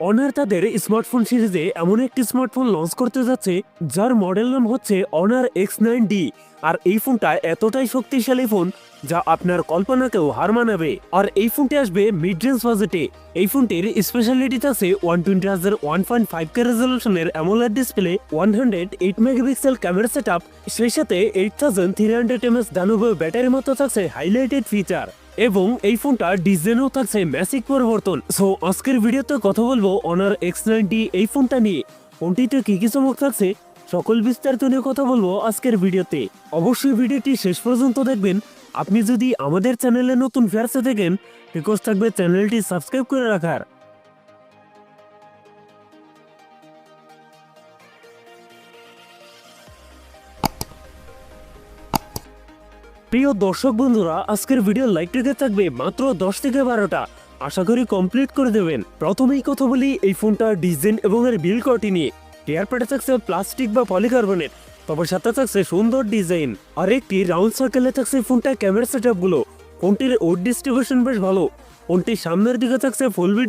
Honour তাদের smartphone সিরিজে এমন একটি স্মার্টফোন লঞ্চ করতে যাচ্ছে যার মডেল নাম হচ্ছে অনার X9D। আর এই ফোনটা এতটাই শক্তিশালী ফোন যা আপনার কল্পনাকেও হার মানাবে। আর এই ফোনটি আসবে মিড রেঞ্জ বাজেটে। এই ফোনটির স্পেশালিটি আছে 120Hz 1.5K রেজলিউশনের AMOLED display, 108 megapixel camera setup, সেই সাথে 8300 mAh দানুবে ব্যাটারির মতো থাকছে হাইলাইটেড ফিচার। এবং এই ফোনটা ডিজাইনও থাকছে ম্যাসিভ পরিবর্তন। সো আজকের ভিডিওতে কথা বলবো অনার X9D এই ফোনটা নিয়ে। ফোনটিতে কি কি চমক থাকছে সকল বিস্তারিত নিয়ে কথা বলবো আজকের ভিডিওতে। অবশ্যই ভিডিওটি শেষ পর্যন্ত দেখবেন। আপনি যদি আমাদের চ্যানেলে নতুন ভিউয়ার্স থাকেন, রিকোয়েস্ট থাকবে চ্যানেলটি সাবস্ক্রাইব করে রাখার। প্রিয় দর্শক বন্ধুরা, আজকের ভিডিও লাইক রেখে থাকবে মাত্র 10 থেকে 12টা, আশা করি কমপ্লিট করে দেবেন। প্রথমেই কথা বলি এই ফোনটার ডিজাইন এবং এর বিল্ড কোয়ালিটি নিয়ে। টিয়ার প্যাডে থাকছে প্লাস্টিক বা পলিকার্বনেট, তবে সাথে থাকছে সুন্দর ডিজাইন। আর একটি রাউন্ড সার্কেলে থাকছে ফোনটার ক্যামেরা সেটআপ গুলো। ফোনটির ওয়েট ডিস্ট্রিবিউশন বেশ ভালো। ফোনটির সামনের দিকে থাকছে ফুল বিট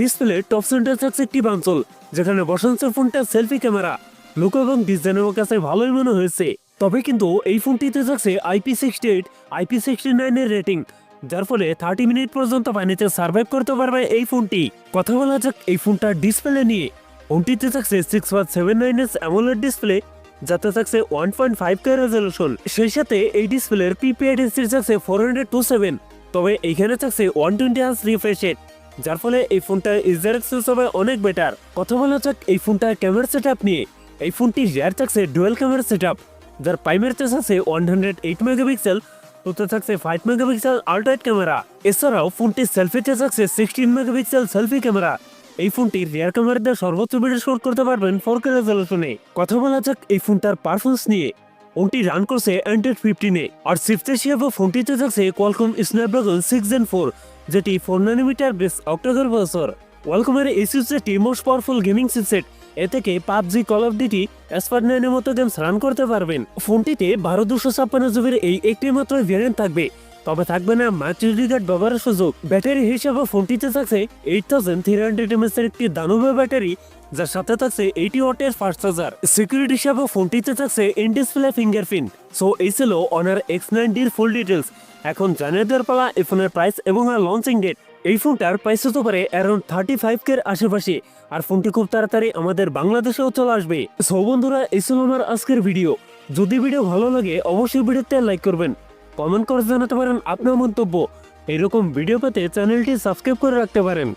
ডিসপ্লে টপ সেন্টার থাকছে একটি বাঞ্চল, যেখানে বসাচ্ছে ফোনটার সেলফি ক্যামেরা। লুক এবং ডিজাইন আমার কাছে ভালোই মনে হয়েছে। তবে কিন্তু এই ফোনটিতে থাকছে IP68 IP69 এর রেটিং, যার ফলে 30 মিনিট পর্যন্ত পানিতে সার্ভাইভ করতে পারবে এই ফোনটি। কথা বলা যাক এই ফোনটার ডিসপ্লে নিয়ে। ফোনটিতে থাকছে 6.79 অ্যামোলেড ডিসপ্লে, যাতে থাকছে 1.5K রেজলিউশন। সেই সাথে এই ডিসপ্লের PPI ডেন্সিটি থাকছে 427, তবে এইখানে থাকছে 120Hz রিফ্রেশ রেট, যার ফলে এই ফোনটার ইউজার এক্সপিরিয়েন্স হবে অনেক বেটার। কথা বলা যাক এই ফোনটার ক্যামেরা সেটআপ নিয়ে। এই ফোনটি রিয়ার থাকছে ডুয়াল ক্যামেরা সেটআপ, যার প্রাইমারি আছে 108 মেগাপিক্সেল, ওতে থাকছে 5 মেগাপিক্সেল আল্ট্রাইট ক্যামেরা। এছাড়াও ফোনটির সেলফিতে থাকছে 16 মেগাপিক্সেল সেলফি ক্যামেরা। এই ফোনটির রিয়ার ক্যামেরা দিয়ে সর্বোচ্চ ভিডিও শুট করতে পারবেন 4K রেজলিউশনে। কথা বলা যাক এই ফোনটার পারফরমেন্স নিয়ে। ফোনটি রান করছে Android 15-এ। আর চিপসেট হিসেবে ফোনটিতে থাকছে Qualcomm Snapdragon 6 Gen 4, যেটি 4 nm বেস অক্টাকোর প্রসেসর। Qualcomm-এর এই চিপসেটটি মোস্ট পাওয়ারফুল গেমিং চিপসেট। এ থেকে PUBG, call of duty, Asphalt 9 এর মতো গেমস রান করতে পারবেন। ফোনটিতে 12256 জিবির এই একটি মাত্র ভ্যারিয়েন্ট থাকবে, তবে থাকবে না মাইক্রোএসডি কার্ড ব্যবহারের সুযোগ। ব্যাটারি হিসাবে ফোনটিতে থাকছে 8300 mAh এর একটি দানুবে ব্যাটারি, যার সাথে থাকছে 80 ওয়াটের ফাস্ট চার্জার। সিকিউরিটি হিসাবে ফোনটিতে থাকছে ইন ডিসপ্লে ফিঙ্গারপ্রিন্ট। সো এই ছিল অনার X9D এর ফুল ডিটেলস। এখন জানিয়ে দেওয়ার পালা এই ফোনের প্রাইস এবং লঞ্চিং ডেট। এই ফোনটার প্রাইস হতে পারে অ্যারাউন্ড 35K এর আশেপাশে, আর ফোনটি খুব তাড়াতাড়ি আমাদের বাংলাদেশেও চলে আসবে। সো বন্ধুরা, এই ছিল আমার আজকের ভিডিও। যদি ভিডিও ভালো লাগে অবশ্যই ভিডিওতে লাইক করবেন, কমেন্ট করে জানাতে পারেন আপনার মন্তব্য। এরকম ভিডিও পেতে চ্যানেলটি সাবস্ক্রাইব করে রাখতে পারেন।